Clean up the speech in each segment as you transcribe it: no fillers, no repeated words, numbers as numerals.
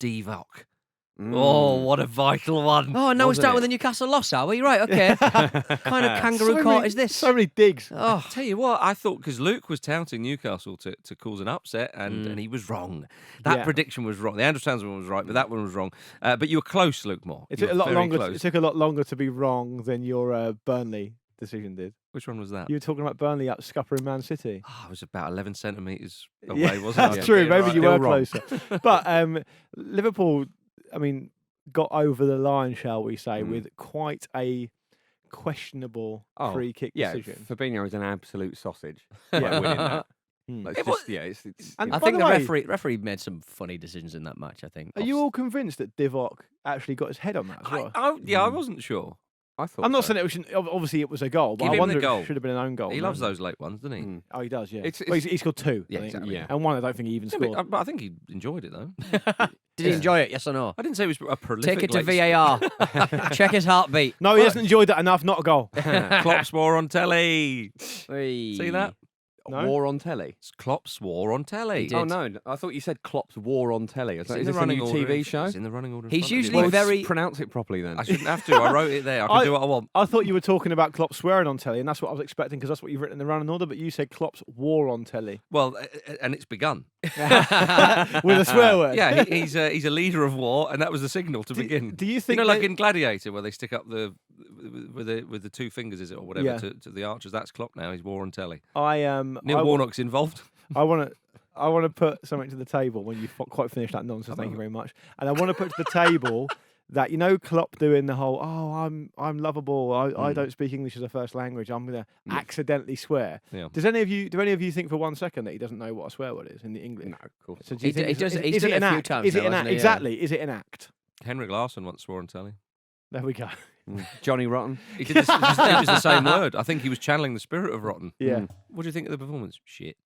Divock. Oh, what a vital one. Oh, no, we're Wasn't starting it? with the Newcastle loss, are we? Right, okay. Kind of kangaroo court is this? So many digs. Oh, Tell you what, I thought, because Luke was touting Newcastle to cause an upset, and he was wrong. That prediction was wrong. The Andrew Townsend one was right, but that one was wrong. But you were close, Luke Moore. It You took a were lot very longer. close. It took a lot longer to be wrong than your Burnley decision did. Which one was that? You were talking about Burnley up scuppering Man City. I was about 11 centimetres away, wasn't I? That's true. Yeah, Maybe right. you were Still wrong. closer. But Liverpool, I mean, got over the line, shall we say, with quite a questionable free kick decision. Fabinho is an absolute sausage. Yeah, winning that. Like, It it's just, it's And I by think the the way, referee made some funny decisions in that match, I think. are you all convinced that Divock actually got his head on that as well? I wasn't sure. I thought I'm not so. saying obviously it was a goal, but Give I him the wonder if goal. it should have been an own goal. He no? loves those late ones, doesn't he? Oh, he does, yeah. It's- Well, he scored two, Yeah, I think. exactly. Yeah. And one I don't think he even Yeah, scored. but I think he enjoyed it, though. Did he enjoy it, yes or no? I didn't say it was a prolific. Take it to late- VAR. Check his heartbeat. No, he hasn't enjoyed that enough, not a goal. Klopp swore on telly. See See that? No? War on telly. Klopp swore on telly. He Oh did. no! I thought you said Klopp's War on telly. I was It's like, in is the this a running new order. TV show? It's in the running order. in He's front of you. usually Well, very- pronounce it properly then. I shouldn't have to. I wrote it there. I can do what I want. I thought you were talking about Klopp swearing on telly, and that's what I was expecting because that's what you've written in the running order, but you said Klopp's war on telly. Well, and it's begun. With a swear word. Yeah, he's a leader of war, and that was the signal to begin. Do you think like they- in Gladiator, where they stick up with the two fingers, is it, or whatever, Yeah. to the archers? That's Klopp now. He's war on telly. Neil Neil Warnock's involved. I want to put something to the table when you quite finish that nonsense. Thank you very much. And I want to put to the table that Klopp doing the whole I'm lovable. I don't speak English as a first language. I'm gonna accidentally swear. Yeah. Do any of you think for one second that he doesn't know what a swear word is in the English? No, of course. So not. do you He think does- it's- he's is done it it an a few act? times Is it now, an hasn't act? he? Yeah. Exactly. Is it an act? Henrik Larsson once swore on telly. There we go. Johnny Rotten. He did this, it was the same word. I think he was channeling the spirit of Rotten. Yeah. What do you think of the performance? Shit.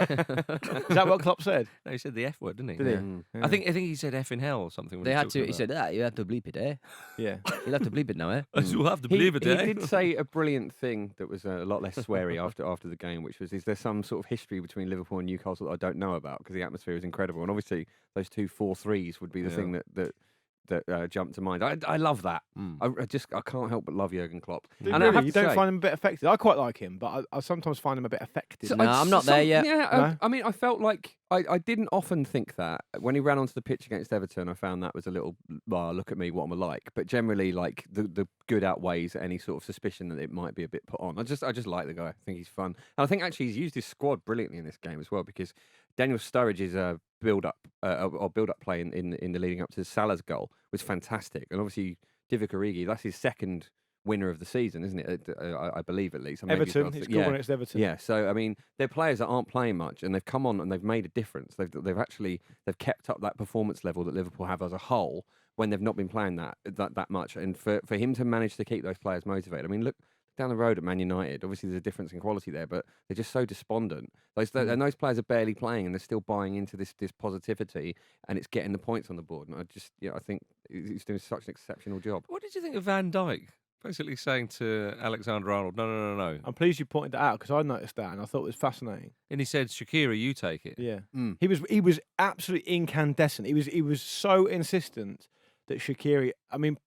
Is that what Klopp said? No, he said the F word, didn't he? Did he? Yeah. I think he said F in hell or something. when They he had talked to. about He said, you have to bleep it, eh? Yeah. You'll have to bleep it now, eh? that. You'll have to He, believe it, he eh? did say a brilliant thing that was a lot less sweary after the game, which was, is there some sort of history between Liverpool and Newcastle that I don't know about? Because the atmosphere was incredible. And obviously, those 2 4-3s would be the thing that jumped to mind. I love that. I can't help but love Jurgen Klopp. Do And I really? have You to don't say- find him a bit effective? I quite like him, but I sometimes find him a bit effective. No, I'm not there yet. Yeah, No? I mean, I felt like I didn't often think that. When he ran onto the pitch against Everton, I found that was a little, look at me, what am I like? But generally, like, the good outweighs any sort of suspicion that it might be a bit put on. I just like the guy. I think he's fun. And I think actually he's used his squad brilliantly in this game as well, because Daniel Sturridge's build-up play in the leading up to Salah's goal was fantastic. And obviously, Divock Origi, that's his second winner of the season, isn't it? I believe, at least. Everton. He's scored against Everton. Yeah, so I mean, they're players that aren't playing much, and they've come on and they've made a difference. They've kept up that performance level that Liverpool have as a whole when they've not been playing that much. And for him to manage to keep those players motivated, I mean, look down the road at Man United. Obviously, there's a difference in quality there, but they're just so despondent. And those players are barely playing, and they're still buying into this positivity, and it's getting the points on the board. And I think he's doing such an exceptional job. What did you think of Van Dijk? Basically saying to Alexander Arnold, no. I'm pleased you pointed that out because I noticed that and I thought it was fascinating. And he said, Shaqiri, you take it. Yeah. He was absolutely incandescent. He was so insistent that Shaqiri, I mean,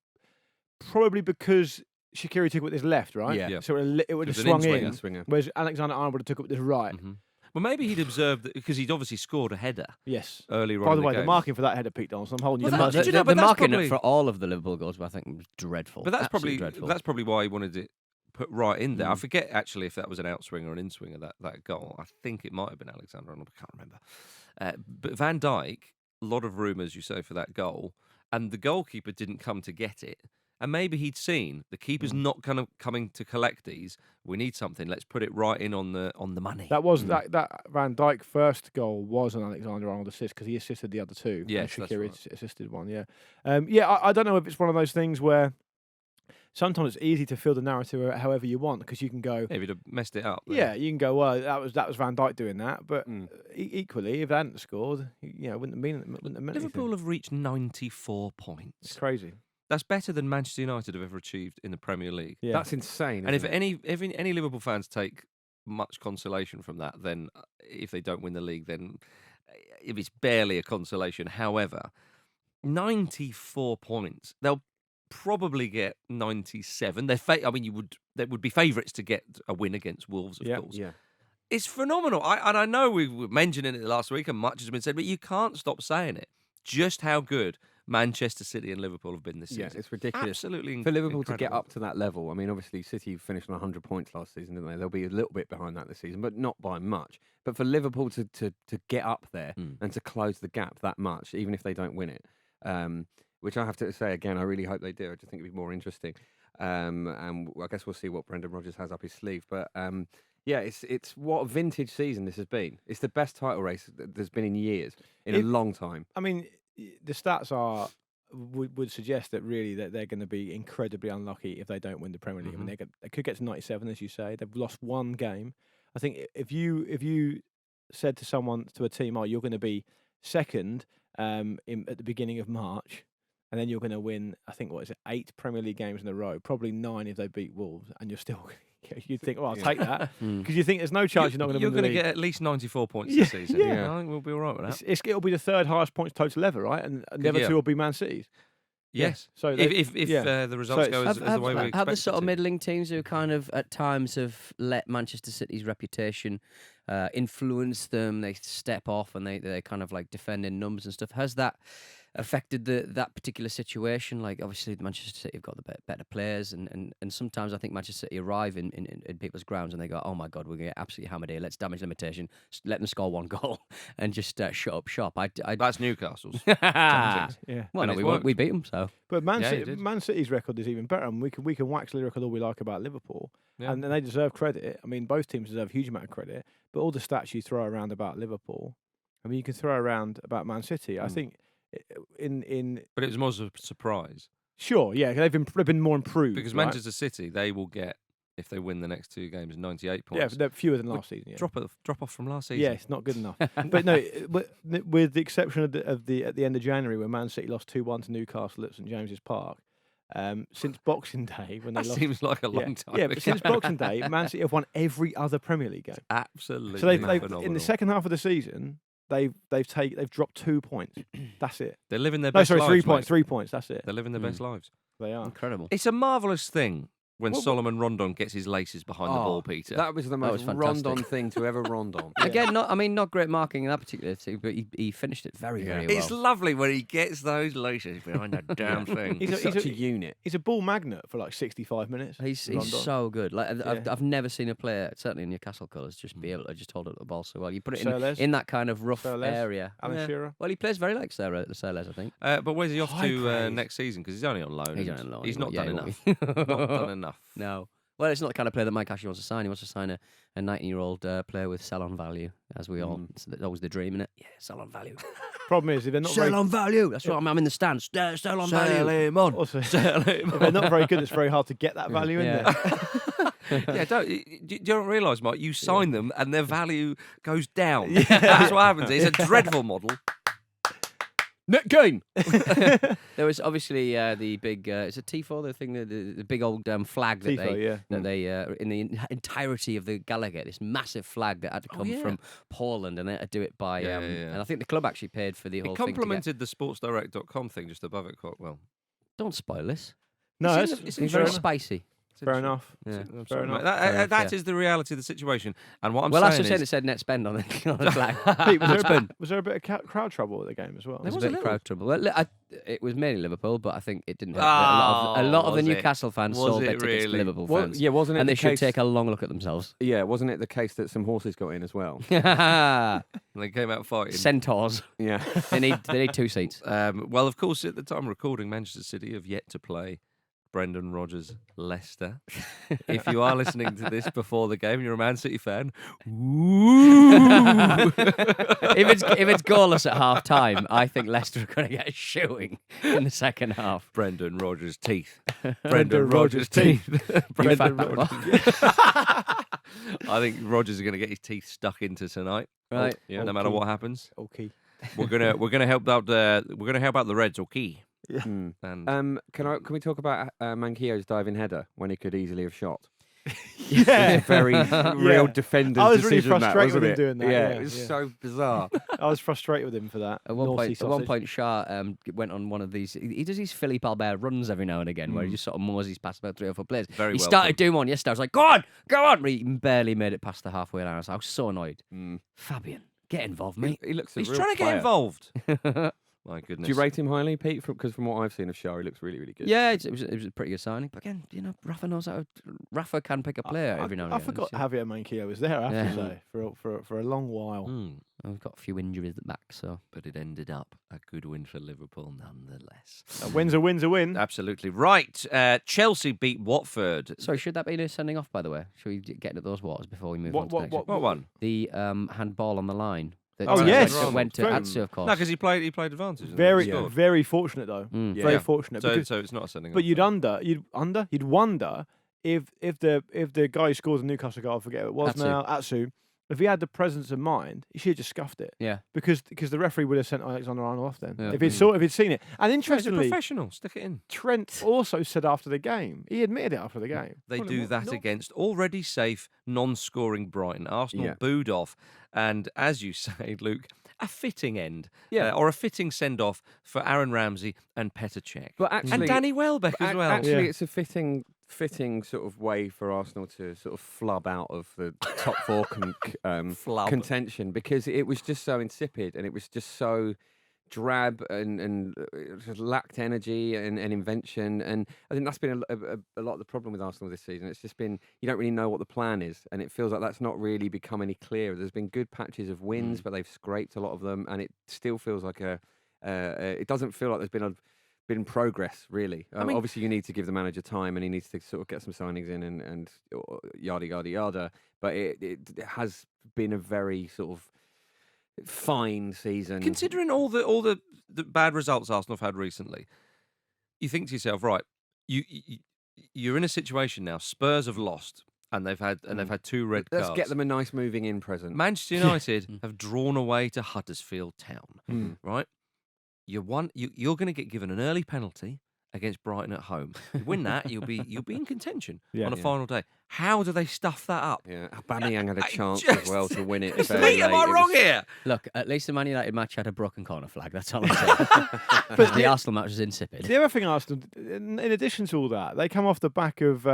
probably because Shaqiri took it with his left, right? Yeah. So it would have It was an swung in-swinger. in, Swinger. whereas Alexander Arnold would have took it with his right. Mm-hmm. Well, maybe he'd observed that because he'd obviously scored a header Yes. earlier By on the in way, the the game. marking for that header, Pete Donaldson, I'm holding you Well, to did you know, The but that's marking probably- for all of the Liverpool goals, I think, was dreadful. But that's Absolutely probably dreadful. why he wanted it put right in there. I forget actually if that was an outswinger or an in-swinger, that goal. I think it might have been Alexander Arnold. I can't remember. But Van Dijk, a lot of rumours, you say, for that goal, and the goalkeeper didn't come to get it. And maybe he'd seen the keeper's not kind of coming to collect these. We need something. Let's put it right in on the money. That was that Van Dijk first goal was an Alexander Arnold assist because he assisted the other two. Yes, and that's Shaqiri right. assisted one. Yeah, I don't know if it's one of those things where sometimes it's easy to fill the narrative however you want because you can go. Maybe he'd have messed it up. Yeah, you can go. Well, that was Van Dijk doing that, but equally, if they hadn't scored, it wouldn't have meant Liverpool anything. have reached 94 points. It's crazy. That's better than Manchester United have ever achieved in the Premier League. Yeah, That's insane. And if isn't it? any Liverpool fans take much consolation from that, then if they don't win the league, then if it's barely a consolation. However, 94 points. They'll probably get 97. They would be favourites to get a win against Wolves, of course. Yeah. It's phenomenal. I know we were mentioning it last week and much has been said, but you can't stop saying it. Just how good Manchester City and Liverpool have been this season. Yeah, it's ridiculous. Absolutely For Liverpool to get incredible. up to that level, I mean, obviously City finished on 100 points last season, didn't they? They'll be a little bit behind that this season, but not by much. But for Liverpool to get up there and to close the gap that much, even if they don't win it, which I have to say again, I really hope they do. I just think it'd be more interesting. And I guess we'll see what Brendan Rodgers has up his sleeve. But yeah, it's what a vintage season this has been. It's the best title race there's been in years, in a long time. I mean, the stats would suggest that really that they're going to be incredibly unlucky if they don't win the Premier League. I mean, they could get to 97, as you say. They've lost one game. I think if you said to a team, "Oh, you're going to be second at the beginning of March," and then you're going to win, I think, 8 Premier League games in a row, probably 9 if they beat Wolves, and you're still. You'd think, I'll take that, because you think there's no chance you're not going to win the league. You're going to get at least 94 points this season. Yeah. I think we'll be all right with that. It'll be the third highest points total ever, right? And the other two will be Man City's. Yes. So if the results go as the way we expect have the it sort of to. middling teams who kind of at times have let Manchester City's reputation influence them. They step off and they kind of like defend in numbers and stuff. Has that affected that particular situation? Like obviously Manchester City have got the better players, and sometimes I think Manchester City arrive in people's grounds and they go, oh my God, we're going to get absolutely hammered here. Let's damage limitation. Let them score one goal and just shut up shop. That's Newcastle's. Yeah. Well, And no, it's worked. we beat them, so. But Man Yeah, you did. City's record is even better, and we can wax lyrical all we like about Liverpool, Yeah. and they deserve credit. I mean, both teams deserve a huge amount of credit. But all the stats you throw around about Liverpool, I mean, you can throw around about Man City. I think in But it was more of a surprise. sure, yeah, they've been more improved Because right? Manchester City, they will get, if they win the next 2 games, 98 yeah, points. but they're fewer than last season. Yeah. Drop off from last season. Yeah, it's not good enough. But no, with the exception of the at the end of January when Man City lost 2-1 to Newcastle at St James's Park, since Boxing Day when they That lost. seems like a long time Yeah, ago. but since Boxing Day, Man City have won every other Premier League game. Absolutely So they've phenomenal. in the second half of the season they've dropped 2 points. That's it. They're living their No, best sorry, lives. 3 mate. points. 3 points. That's it. They're living their best lives. They are. Incredible. It's a marvellous thing when Well, Solomon Rondon gets his laces behind the ball, Peter. That was the most was Rondon fantastic. thing to ever Rondon. Again, not great marking in that particular team, but he finished it very well. It's lovely when he gets those laces behind that damn thing. He's Such a unit. He's a ball magnet for like 65 minutes. He's Rondon. so good. Like Yeah. I've never seen a player, certainly in Newcastle colours, just be able to just hold up the ball so well. You put it Sirles. in that kind of rough Sirles. area. Alan Shearer. Well, he plays very like Sirles, I think. But where's he off High to praise. next season? Because he's only on loan. He's and only on loan, He's not yeah, done he enough. won't Not done enough. No. Well, it's not the kind of player that Mike Ashley wants to sign. He wants to sign a 19-year-old player with sell-on value, as we all. It's always the dream, isn't it? Yeah, sell-on value. Problem is, if they're not very Sell-on value. That's what I'm in the stands. Sell-on value. him on. also, if they're not very good, it's very hard to get that value in Yeah. there. Yeah, you don't realise, Mike, you sign them and their value goes down. That's what happens. It's a dreadful model. Net gain. There was obviously the big. It's a Tifo, the thing, the big old flag that Tifo, they in the entirety of the Gala get this massive flag that had to come from Poland, and they had to do it by. Yeah. And I think the club actually paid for the whole It thing. complemented the sportsdirect.com thing just above it quite well. Don't spoil this. No, It's it's, in the- It's it's very fair enough. spicy. fair enough. Yeah. I'm Fair sorry, enough. mate. Fair That enough. is the reality of the situation. And what I'm Well, that's saying what I'm saying. is... It said net spend on the flag. Pete, was there a bit of crowd trouble at the game as well? There was was a a bit of little. crowd trouble. Well, it was mainly Liverpool, but I think it didn't help. Oh, a lot of the was it? Newcastle fans Was sold their it tickets to really? Liverpool Well, fans. yeah, wasn't it? And the they should case, take a long look at themselves. Yeah, wasn't it the case that some horses got in as well? And they came out fighting. Centaurs. Yeah. They need 2 seats. Well, of course, at the time of recording, Manchester City have yet to play Brendan Rodgers Leicester. If you are listening to this before the game, you're a Man City fan. if it's goalless at half time, I think Leicester are going to get a shoeing in the second half. Brendan Rodgers' teeth. Brendan Rodgers' teeth. Brendan I think Rodgers is going to get his teeth stuck into tonight. Right. Yeah. No matter what happens, Okay. we're gonna help out the Reds. Okay. Mm. And Can we talk about Manquillo's diving header when he could easily have shot? Yeah. Very real defender's I was really decision, frustrated with wasn't him it? doing that, Yeah, yeah, it was yeah. so bizarre. I was frustrated with him for that. At one Naughty sausage. point, Shah went on one of these. He does these Philippe Albert runs every now and again, where he just sort of moseys past about 3 or 4 players. Very He well started done. doing one yesterday. I was like, "Go on, go on!" But he barely made it past the halfway line. I was so annoyed. Fabian, get involved, mate. He looks a He's real trying to get player. involved. My goodness. Do you rate him highly, Pete? Because from what I've seen of Shah, he looks really, really good. Yeah, it was a pretty good signing. But again, Rafa can pick a player every now and I again. forgot So- Javier Manquillo was there, I have to Yeah. say, for a long while. We've got a few injuries at the back, so But it ended up a good win for Liverpool nonetheless. A win's a win's a win. Absolutely right. Chelsea beat Watford. sorry. Should that be a sending off? By the way, should we get into those waters before we move on? To the next one? What one? The handball on the line. That Oh, went- yes. that went to Very- Atsu, of course. No, because he played advantage. and Very, he scored. very fortunate though. Mm. Very Yeah. fortunate. So, because- so it's not a sending but off. you'd wonder if the guy who scores the Newcastle goal, I forget who it was Atsu. now, Atsu, if he had the presence of mind, he should have just scuffed it. Yeah. Because the referee would have sent Alexander Arnold off then. Yeah. If he'd seen it. And He's a interestingly, professional. Stick it in. Trent also said after the game, he admitted it after the game. They Well, do not- that not- against already safe, non-scoring Brighton. Arsenal Yeah. booed off, and as you say, Luke, a fitting end, Yeah. or a fitting send-off for Aaron Ramsey and Petr Cech, But actually, and Danny Welbeck as well. Actually, Yeah. it's a fitting sort of way for Arsenal to sort of flub out of the top four Flub. contention, because it was just so insipid and it was just so drab and just lacked energy and invention. And I think that's been a lot of the problem with Arsenal this season. It's just been, you don't really know what the plan is, and it feels like that's not really become any clearer. There's been good patches of wins, but they've scraped a lot of them, and it still feels like it doesn't feel like there's been progress, really. I mean- Obviously, you need to give the manager time, and he needs to sort of get some signings in and yada yada yada. But it has been a very sort of fine season. Considering all the bad results Arsenal have had recently, you think to yourself, right? You're in a situation now. Spurs have lost, and they've had 2 red Let's cards. get them a nice moving in present. Manchester United have drawn away to Huddersfield Town. Right? You're going to get given an early penalty against Brighton at home. You win that, you'll be in contention Yeah. on a Yeah. final day. How do they stuff that up? Yeah, Aubameyang had a I chance just- as well to win it. Pete, fairly am late. I It wrong was- here? Look, at least the Man United match had a broken corner flag. That's all I'm saying. But the Arsenal match was insipid. The other thing, Arsenal, in addition to all that, they come off the back of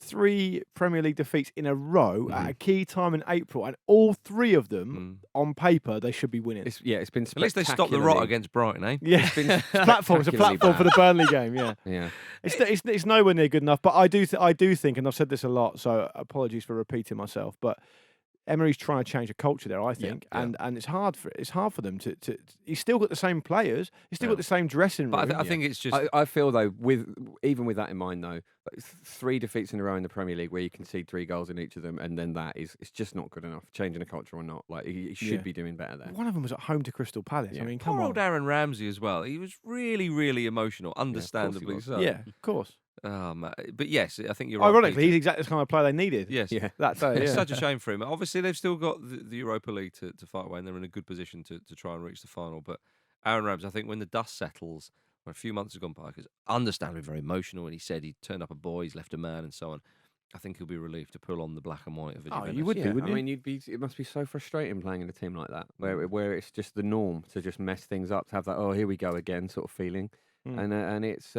3 Premier League defeats in a row at a key time in April, and all 3 of them, on paper, they should be winning. It's been At least they stopped the rot spectacularly- against Brighton, eh? Yeah, been it's a platform. It's a spectacularly platform for the bad. Burnley game. Yeah, Yeah. it's nowhere near good enough. But I do think, and I've said this a lot, so apologies for repeating myself, but Emery's trying to change a culture there, I think, and it's hard for them to. He's still got the same players. He's still got the same dressing room. But I think it's just I feel though, even with that in mind though, like 3 defeats in a row in the Premier League where you concede 3 goals in each of them, and then it's just not good enough. Changing the culture or not, like he should Yeah. be doing better there. one of them was at home to Crystal Palace. Yeah. I mean, come poor on. old Aaron Ramsey as well. He was really, really emotional, understandably was. so. Yeah, of course. But yes, I think you're right. Ironically, Peter. he's exactly the kind of player they needed. Yes. Yeah. That day. It's Yeah. such a shame for him. Obviously, they've still got the Europa League to fight away, and they're in a good position to try and reach the final. But Aaron Ramsey, I think when the dust settles, when a few months have gone by, because understandably very emotional, and he said he turned up a boy, he's left a man, and so on. I think he'll be relieved to pull on the black and white of a Oh, Juventus. you would be, wouldn't you? I mean, it must be so frustrating playing in a team like that, where it's just the norm to just mess things up, to have that here we go again sort of feeling, and it's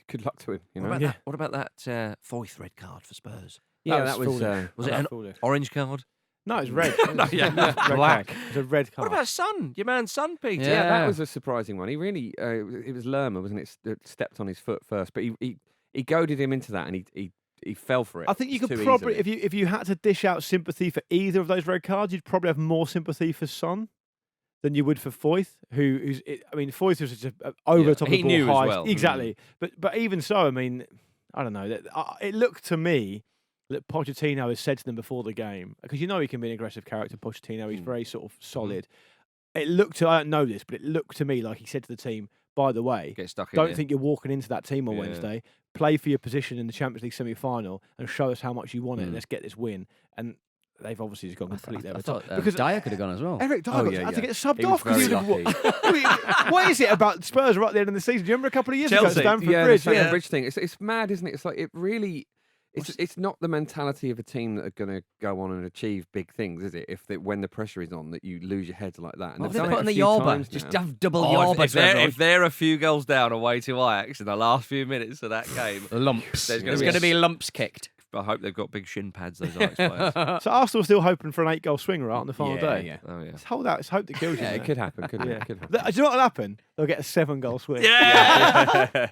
good luck to him. You know, What about that fourth red card for Spurs? that was foolish. Was it That an foolish. orange card? No, it's red. No, yeah, Red card. black. It's a red card. What about Son? Your man Son, Peter? Yeah, that Yeah. was a surprising one. He really, it was Lerma, wasn't it? That stepped on his foot first, but he goaded him into that, and he fell for it. I think you could too probably, easily. if you had to dish out sympathy for either of those red cards, you'd probably have more sympathy for Son than you would for Foyth, Foyth was just over the top he of the ball knew as high. well. Exactly. But even so, I mean, I don't know. It looked to me that Pochettino has said to them before the game, because you know he can be an aggressive character, Pochettino, he's very sort of solid. It looked to, I don't know this, but it looked to me like he said to the team, by the way, Get stuck in don't here. think you're walking into that team on Yeah. Wednesday. Play for your position in the Champions League semi-final and show us how much you want it. Let's get this win. And they've obviously just gone completely I over the thought top. Because Dyer could have gone as well. Eric Dyer had to get subbed He was off because very lucky. what is it about Spurs right at the end of the season? Do you remember a couple of years Chelsea. ago, Stamford Yeah, Bridge? the Stamford Bridge thing. It's mad, isn't it? It's like it really. It's not the mentality of a team that are going to go on and achieve big things, is it? When the pressure is on, that you lose your heads like that. And What they've have done they it put a in the few Yorba? times Just now. have double Oh, Yorba. if they're a few goals down away to Ajax in the last few minutes of that game, lumps. There's There's gonna going to be lumps kicked. I hope they've got big shin pads, those Ajax players. So Arsenal are still hoping for an 8-goal swinger out on the final day. Yeah. Oh, yeah. Let's hold out. It's hope that kills you. Yeah, it mate. could happen. Could Yeah. happen. Do you know what will happen? They'll get a 7-goal swing. Yeah!